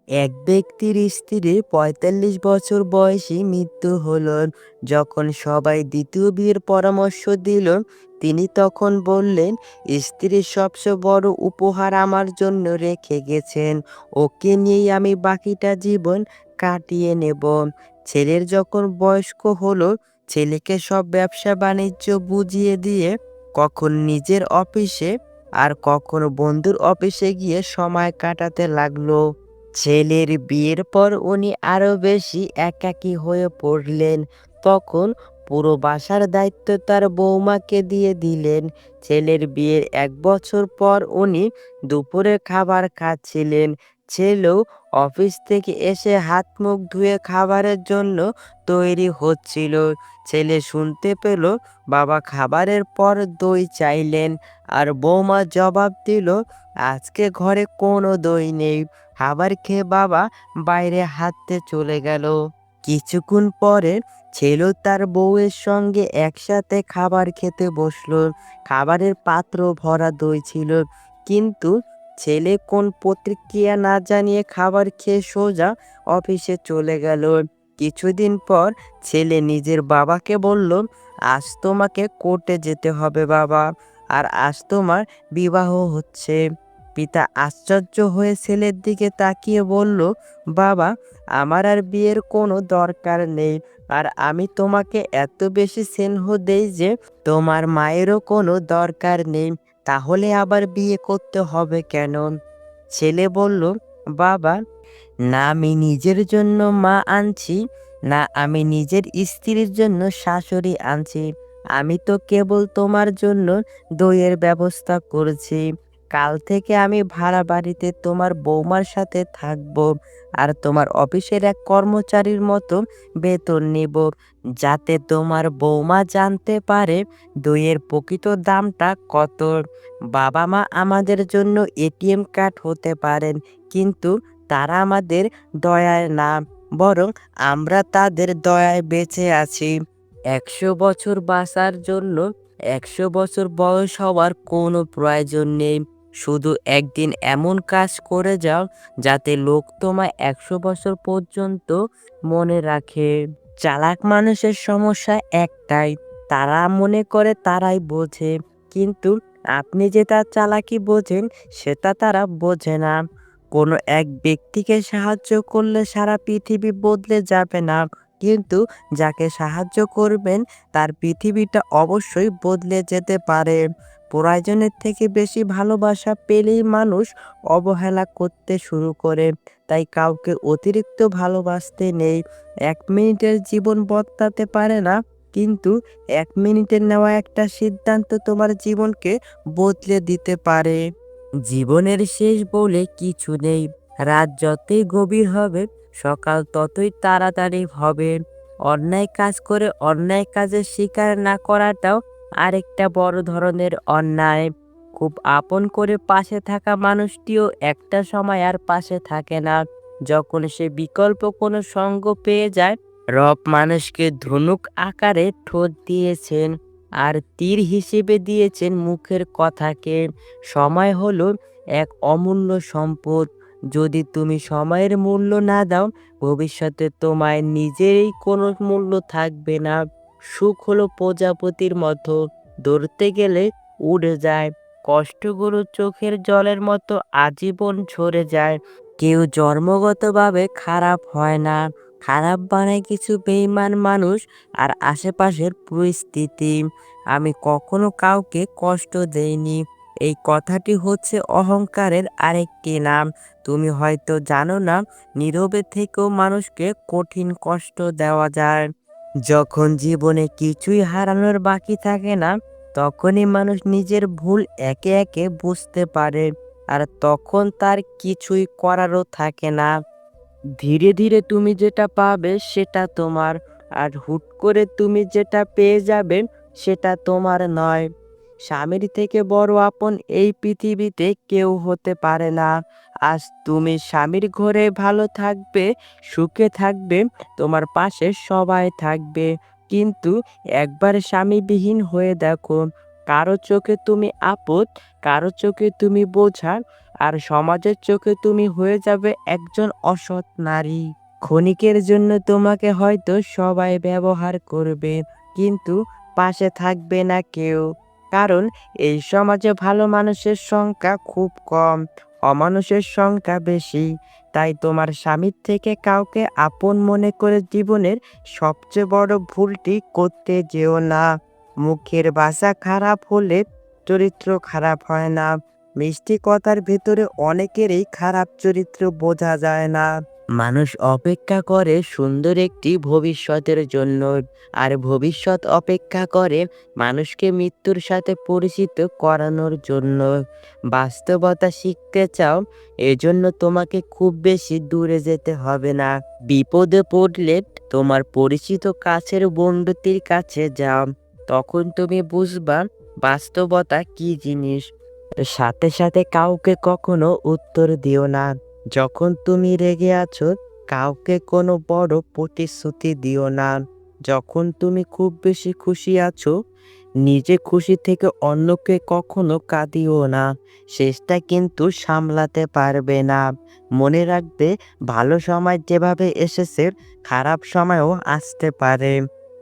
এক ব্যক্তির স্ত্রীর ৪৫ বছর বয়সী মৃত্যু হলো। যখন সবাই দ্বিতীয় বিয়ের পরামর্শ দিল, তিনি তখন বললেন, স্ত্রীর সবচেয়ে বড় উপহার আমার জন্য রেখে গেছেন। ওকে নিয়েই আমি বাকিটা জীবন কাটিয়ে নেব। ছেলের যখন বয়স্ক হলো, ছেলেকে সব ব্যবসা বাণিজ্য বুঝিয়ে দিয়ে কখন নিজের অফিসে আর কখন বন্ধুর অফিসে গিয়ে সময় কাটাতে লাগলো। ছেলের বিয়ের পর উনি আরো বেশি একাকী হয়ে পড়লেন। তখন পুরো বাসার দায়িত্ব তার বৌমাকে দিয়ে দিলেন। ছেলের বিয়ের ১ বছর পর উনি দুপুরে খাবার খাচ্ছিলেন। ছেলেও অফিস থেকে এসে হাত মুখ ধুয়ে খাবারের জন্য তৈরি হচ্ছিল। ছেলে শুনতে পেল বাবা খাবারের পর দই চাইলেন, আর বৌমা জবাব দিল, আজকে ঘরে কোনো দই নেই। খাবার খেয়ে বাবা বাইরে হাঁটতে চলে গেল। কিছুক্ষণ পরে ছেলেও তার বউয়ের সঙ্গে একসাথে খাবার খেতে বসলো। খাবারের পাত্র ভরা দই ছিল, কিন্তু ছেলে কোন প্রতিক্রিয়া না জানিয়ে খাবার খেয়ে সোজা অফিসে চলে গেল। কিছুদিন পর ছেলে নিজের বাবাকে বলল, আজ তোমাকে কোর্টে যেতে হবে বাবা, আর আজ তোমার বিবাহ হচ্ছে। পিতা আশ্চর্য হয়ে ছেলের দিকে তাকিয়ে বলল, বাবা, আমার আর বিয়ের কোনো দরকার নেই, আর আমি তোমাকে এত বেশি স্নেহ দেই যে তোমার মায়েরও কোনো দরকার নেই, তাহলে আবার বিয়ে করতে হবে কেন? ছেলে বলল, বাবা, না আমি নিজের জন্য মা আনছি, না আমি নিজের স্ত্রীর জন্য শাশুড়ি আনছি। আমি তো কেবল তোমার জন্য দইয়ের ব্যবস্থা করেছি। কাল থেকে আমি ভাড়া বাড়িতে তোমার বৌমার সাথে থাকবো, আর তোমার অফিসের এক কর্মচারীর মতো বেতন নিব, যাতে তোমার বৌমা জানতে পারে দইয়ের প্রকৃত দামটা কত। বাবা মা আমাদের জন্য এটিএম কার্ড হতে পারেন, কিন্তু তারা আমাদের দয়ায় না, বরং আমরা তাদের দয়ায় বেঁচে আছি। ১০০ বছর বাঁচার জন্য ১০০ বছর বয়স হওয়ার কোনো প্রয়োজন নেই। শুধু একদিন এমন কাজ করে যাও যাতে লোক তোমায় ১০০ বছর পর্যন্ত মনে রাখে। চালাক মানুষের সমস্যা একটাই, তারা মনে করে তারাই বোঝে, কিন্তু আপনি যে তার চালাকি বোঝেন সেটা তারা বোঝে না। কোনো এক ব্যক্তিকে সাহায্য করলে সারা পৃথিবী বদলে যাবে না, কিন্তু যাকে সাহায্য করবেন তার পৃথিবীটা অবশ্যই বদলে যেতে পারে। প্রয়োজনের থেকে বেশি ভালোবাসা পেলেই মানুষ অবহেলা করতে শুরু করে। তাই কাউকে অতিরিক্ত ভালোবাসতে নেই। ১ মিনিটের জীবন বদলাতে পারে না, কিন্তু ১ মিনিটের নেওয়া একটা সিদ্ধান্ত তোমার জীবনকে বদলে দিতে পারে। জীবনের শেষ বলে কিছু নেই। রাত যতই গভীর হবে, সকাল ততই তাড়াতাড়ি হবে। অন্যায় কাজ করে অন্যায় কাজের স্বীকার না করাটাও আরেকটা বড় ধরনের অন্যায়। খুব আপন করে পাশে থাকা মানুষটিও একটা সময় আর পাশে থাকে না, যখন সে বিকল্প কোনো সঙ্গ পেয়ে যায়। রব মানুষকে ধনুক আকারে ঠোঁট দিয়েছেন, আর তীর হিসেবে দিয়েছেন মুখের কথাকে। সময় হলো এক অমূল্য সম্পদ। যদি তুমি সময়ের মূল্য না দাও, ভবিষ্যতে তোমায় নিজেরই কোনো মূল্য থাকবে না। সুখ হলো প্রজাপতির মতো, ধরতে গেলে উড়ে যায়। কষ্টগুলো চোখের জলের মতো আজীবন ঝরে যায়। কেউ জন্মগতভাবে খারাপ হয় না, খারাপ বানায় কিছু বেইমান মানুষ আর আশেপাশের পরিস্থিতি। আমি কখনো কাউকে কষ্ট দেইনি, এই কথাটি হচ্ছে অহংকারের আরেকটি নাম। তুমি হয়তো জানো না, নীরবে থেকেও মানুষকে কঠিন কষ্ট দেওয়া যায়। যখন জীবনে কিছুই হারানোর বাকি থাকে না, তখনই মানুষ নিজের ভুল একে একে বুঝতে পারে, আর তখন তার কিছুই করারও থাকে না। ধীরে ধীরে তুমি যেটা পাবে সেটা তোমার, আর হুট করে তুমি যেটা পেয়ে যাবে সেটা তোমার নয়। স্বামীর থেকে বড় আপন এই পৃথিবীতে কেউ হতে পারে না। আজ তুমি স্বামীর ঘরে ভালো থাকবে, সুখে থাকবে, তোমার পাশে সবাই থাকবে, কিন্তু একবার স্বামীবিহীন হয়ে দেখো। কারো চোখে তুমি আপদ, কারো চোখে তুমি বোঝা, আর সমাজের চোখে তুমি হয়ে যাবে একজন অসৎ নারী। ক্ষণিকের জন্য তোমাকে হয়তো সবাই ব্যবহার করবে, কিন্তু পাশে থাকবে না কেউ। কারণ এই সমাজে ভালো মানুষের সংখ্যা খুব কম, অমানুষের সংখ্যা বেশি। তাই তোমার স্বামীর থেকে কাউকে আপন মনে করে জীবনের সবচেয়ে বড় ভুলটি করতে যেও না। মুখের ভাষা খারাপ হলে চরিত্র খারাপ হয় না। মিষ্টি কথার ভেতরে অনেকেরই খারাপ চরিত্র বোঝা যায় না। মানুষ অপেক্ষা করে সুন্দর একটি ভবিষ্যতের জন্য, আর ভবিষ্যৎ অপেক্ষা করে মানুষকে মৃত্যুর সাথে পরিচিত করানোর জন্য। বাস্তবতা শিখতে চাও, এজন্য তোমাকে খুব বেশি দূরে যেতে হবে না। বিপদে পড়লে তোমার পরিচিত কাছের বন্ধুটির কাছে যাও, তখন তুমি বুঝবা বাস্তবতা কি জিনিস। সাথে সাথে কাউকে কখনো উত্তর দিও না। যখন তুমি রেগে আছো, কাউকে কোনো বড় প্রতিশ্রুতি দিও না। যখন তুমি খুব বেশি খুশি আছো, নিজে খুশি থেকে অন্যকে কখনো কাঁদিও না। শেষটা কিন্তু সামলাতে পারবে না। মনে রাখবে, ভালো সময় যেভাবে এসেছে, খারাপ সময়ও আসতে পারে।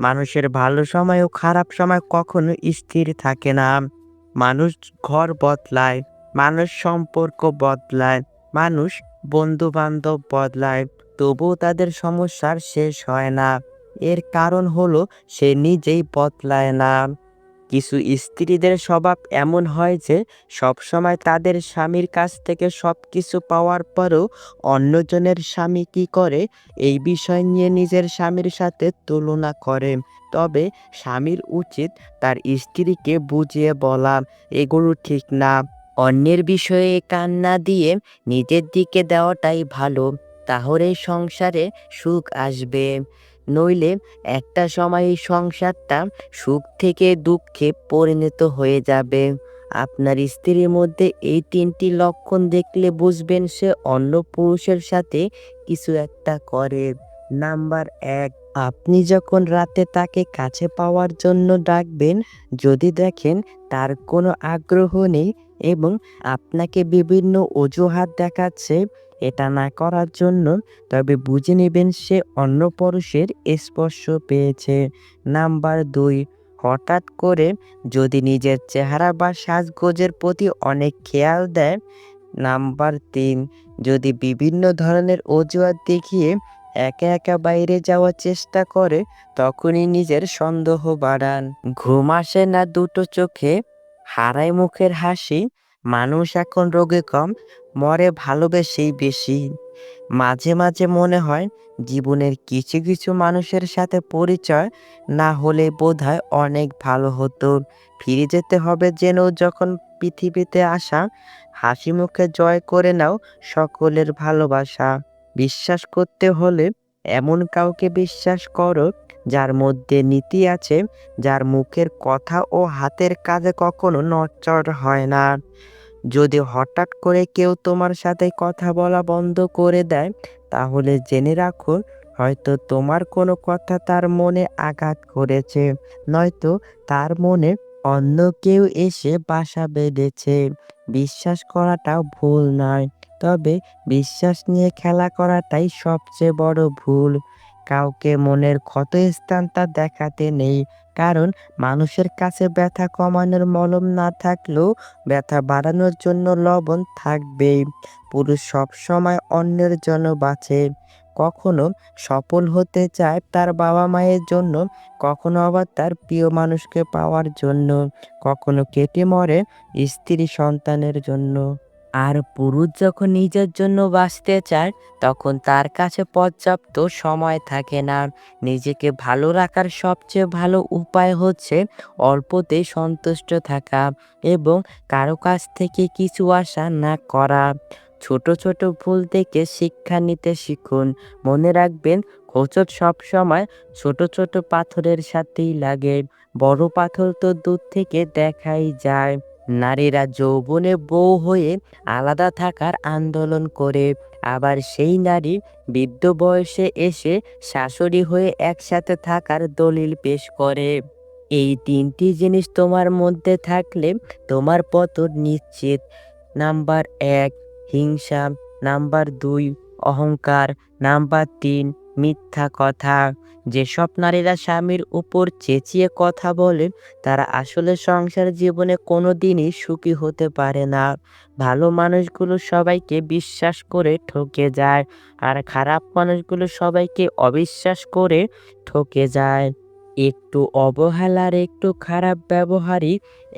মানুষের ভালো সময় ও খারাপ সময় কখনো স্থির থাকে না। মানুষ ঘর বদলায়, মানুষ সম্পর্ক বদলায়, মানুষ বন্ধু বান্ধব বদলায়, তবুও তাদের সমস্যার শেষ হয় না। এর কারণ হলো সে নিজেই বদলায় না। কিছু স্ত্রীদের স্বভাব এমন হয় যে সবসময় তাদের স্বামীর কাছ থেকে সবকিছু পাওয়ার পরেও অন্যজনের স্বামী কি করে এই বিষয় নিয়ে নিজের স্বামীর সাথে তুলনা করে। তবে স্বামীর উচিত তার স্ত্রীকে বুঝিয়ে বলা, এগুলো ঠিক না। অন্যের বিষয়ে কান না দিয়ে নিজের দিকে দেওয়াটাই ভালো। তাহলে সংসারে সুখ আসবে। নইলে একটা সময় এই সংসারটা সুখ থেকে দুঃখে পরিণত হয়ে যাবে। আপনার স্ত্রীর মধ্যে এই ৩টি লক্ষণ দেখলে বুঝবেন সে অন্য পুরুষের সাথে কিছু একটা করে। নাম্বার ১, আপনি যখন রাতে তাকে কাছে পাওয়ার জন্য ডাকবেন, যদি দেখেন তার কোনো আগ্রহ নেই এবং আপনাকে বিভিন্ন অজুহাত দেখাচ্ছে এটা না করার জন্য, তবে বুঝে নেবেন সে অন্য পুরুষের স্পর্শ পেয়েছে। নাম্বার ২, হঠাৎ করে যদি নিজের চেহারা বা সাজগোজের প্রতি অনেক খেয়াল দেয়। নাম্বার ৩, যদি বিভিন্ন ধরনের অজুহাত দেখিয়ে একা একা বাইরে যাওয়ার চেষ্টা করে, তখনই নিজের সন্দেহ বাড়ান। ঘুম আসে না দুটো চোখে, হারায় মুখের হাসি, মানুষ এখন রোগে কম, মরে ভালোবেসেই বেশি। মাঝে মাঝে মনে হয় জীবনের কিছু কিছু মানুষের সাথে পরিচয় না হলে বোধহয় অনেক ভালো হতো। ফিরে যেতে হবে যেন যখন পৃথিবীতে আসা। হাসি মুখে জয় করে নাও সকলের ভালোবাসা। বিশ্বাস করতে হলে এমন কাউকে বিশ্বাস করো যার মধ্যে নীতি আছে, যার মুখের কথা ও হাতের কাজে কখনো নড়চড় হয় না। যদি হঠাৎ করে কেউ তোমার সাথে কথা বলা বন্ধ করে দেয়, তাহলে জেনে রাখো হয়তো তোমার কোনো কথা তার মনে আঘাত করেছে, নয়তো তার মনে অন্য কেউ এসে বাসা বেঁধেছে। বিশ্বাস করাটাও ভুল নয়, তবে বিশ্বাস নিয়ে খেলা করাটাই সবচেয়ে বড় ভুল। কাউকে মনের ক্ষতস্থানটা দেখাতে নেই, কারণ মানুষের কাছে ব্যথা কমানোর মলম না থাকলেও ব্যথা বাড়ানোর জন্য লবণ থাকবেই। পুরুষ সবসময় অন্যের জন্য বাঁচে, কখনো সফল হতে চায় তার বাবা মায়ের জন্য, কখনো আবার তার প্রিয় মানুষকে পাওয়ার জন্য, কখনো কেটে মরে স্ত্রী সন্তানের জন্য। আর পুরুষ যখন নিজের জন্য বাঁচতে চায়, তখন তার কাছে পর্যাপ্ত সময় থাকে না। নিজেকে ভালো রাখার সবচেয়ে ভালো উপায় হচ্ছে অল্পতেই সন্তুষ্ট থাকা এবং কারো কাছ থেকে কিছু আশা না করা। ছোট ছোট ভুল থেকে শিক্ষা নিতে শিখুন। মনে রাখবেন, হোঁচট সবসময় ছোট ছোট পাথরের সাথেই লাগে, বড় পাথর তো দূর থেকে দেখাই যায়। নারীরা যৌবনে বউ হয়ে আলাদা থাকার আন্দোলন করে, আবার সেই নারী বৃদ্ধ বয়সে এসে শাশুড়ি হয়ে একসাথে থাকার দলিল পেশ করে। এই ৩টি জিনিস তোমার মধ্যে থাকলে তোমার পতন নিশ্চিত। নাম্বার ১ হিংসা, নাম্বার ২ অহংকার, নাম্বার ৩ মিথ্যা কথা। যেসব নারীরা স্বামীর উপর চেঁচিয়ে কথা বলে তারা আসলে সংসার জীবনে কোনোদিনই সুখী হতে পারে না। ভালো মানুষগুলো সবাইকে বিশ্বাস করে ঠকে যায়, আর খারাপ মানুষগুলো সবাইকে অবিশ্বাস করে ঠকে যায়। একটু অবহেলার একটু খারাপ ব্যবহারই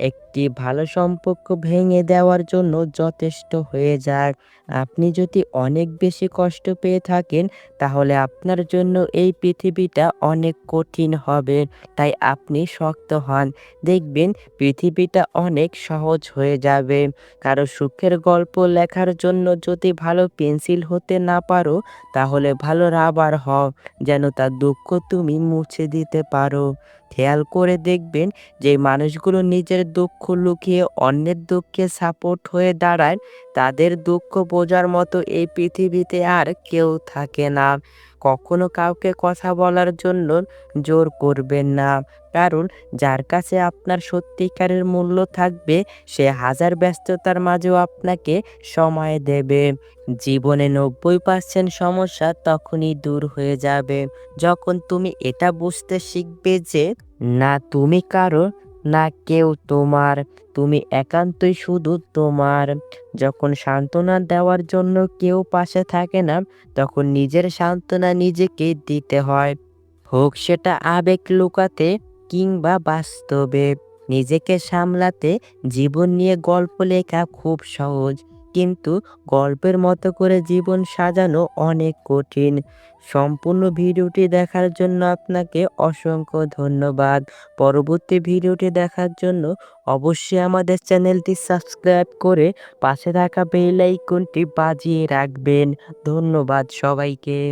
একটি ভালো সম্পর্ক ভেঙে দেওয়ার জন্য যথেষ্ট হয়ে যায়। আপনি যদি অনেক বেশি কষ্ট পেয়ে থাকেন তাহলে আপনার জন্য এই পৃথিবীটা অনেক কঠিন হবে। তাই আপনি শক্ত হন। দেখবেন পৃথিবীটা অনেক সহজ হয়ে যাবে। কারো সুখের গল্প লেখার জন্য যদি ভালো পেন্সিল হতে না পারো তাহলে ভালো রাবার হও, যেন তার দুঃখ তুমি মুছে দিতে পারো। খেয়াল করে দেখবেন যে মানুষগুলো নিজের দুঃখ লুকিয়ে অন্যের দুঃখে সাপোর্ট হয়ে দাঁড়ায়, তাদের দুঃখ বোঝার মতো এই পৃথিবীতে আর কেউ থাকে না। কখনো কাউকে কথা বলার জন্য জোর করবেন না, কারণ যার কাছে আপনার সত্যিকারের মূল্য থাকবে সে হাজার ব্যস্ততার মাঝেও আপনাকে সময় দেবে। জীবনে ৯০% সমস্যা তখনই দূর হয়ে যাবে যখন তুমি এটা বুঝতে শিখবে যে না তুমি কারো, না কেউ তোমার, তুমি একান্তই শুধু তোমার। যখন সান্ত্বনা দেওয়ার জন্য কেউ পাশে থাকে না তখন নিজের সান্ত্বনা নিজেকেই দিতে হয়, হোক সেটা আবেগ লুকাতে কিংবা বাস্তবে। নিজেকে সামলাতে জীবন নিয়ে গল্প লেখা খুব সহজ, কিন্তু গল্পের মতো করে জীবন সাজানো অনেক কঠিন। সম্পূর্ণ ভিডিওটি দেখার জন্য আপনাকে অসংখ্য ধন্যবাদ। পরবর্তী ভিডিওটি দেখার জন্য অবশ্যই আমাদের চ্যানেলটি সাবস্ক্রাইব করে পাশে থাকা বেল আইকনটি বাজিয়ে রাখবেন। ধন্যবাদ সবাইকে।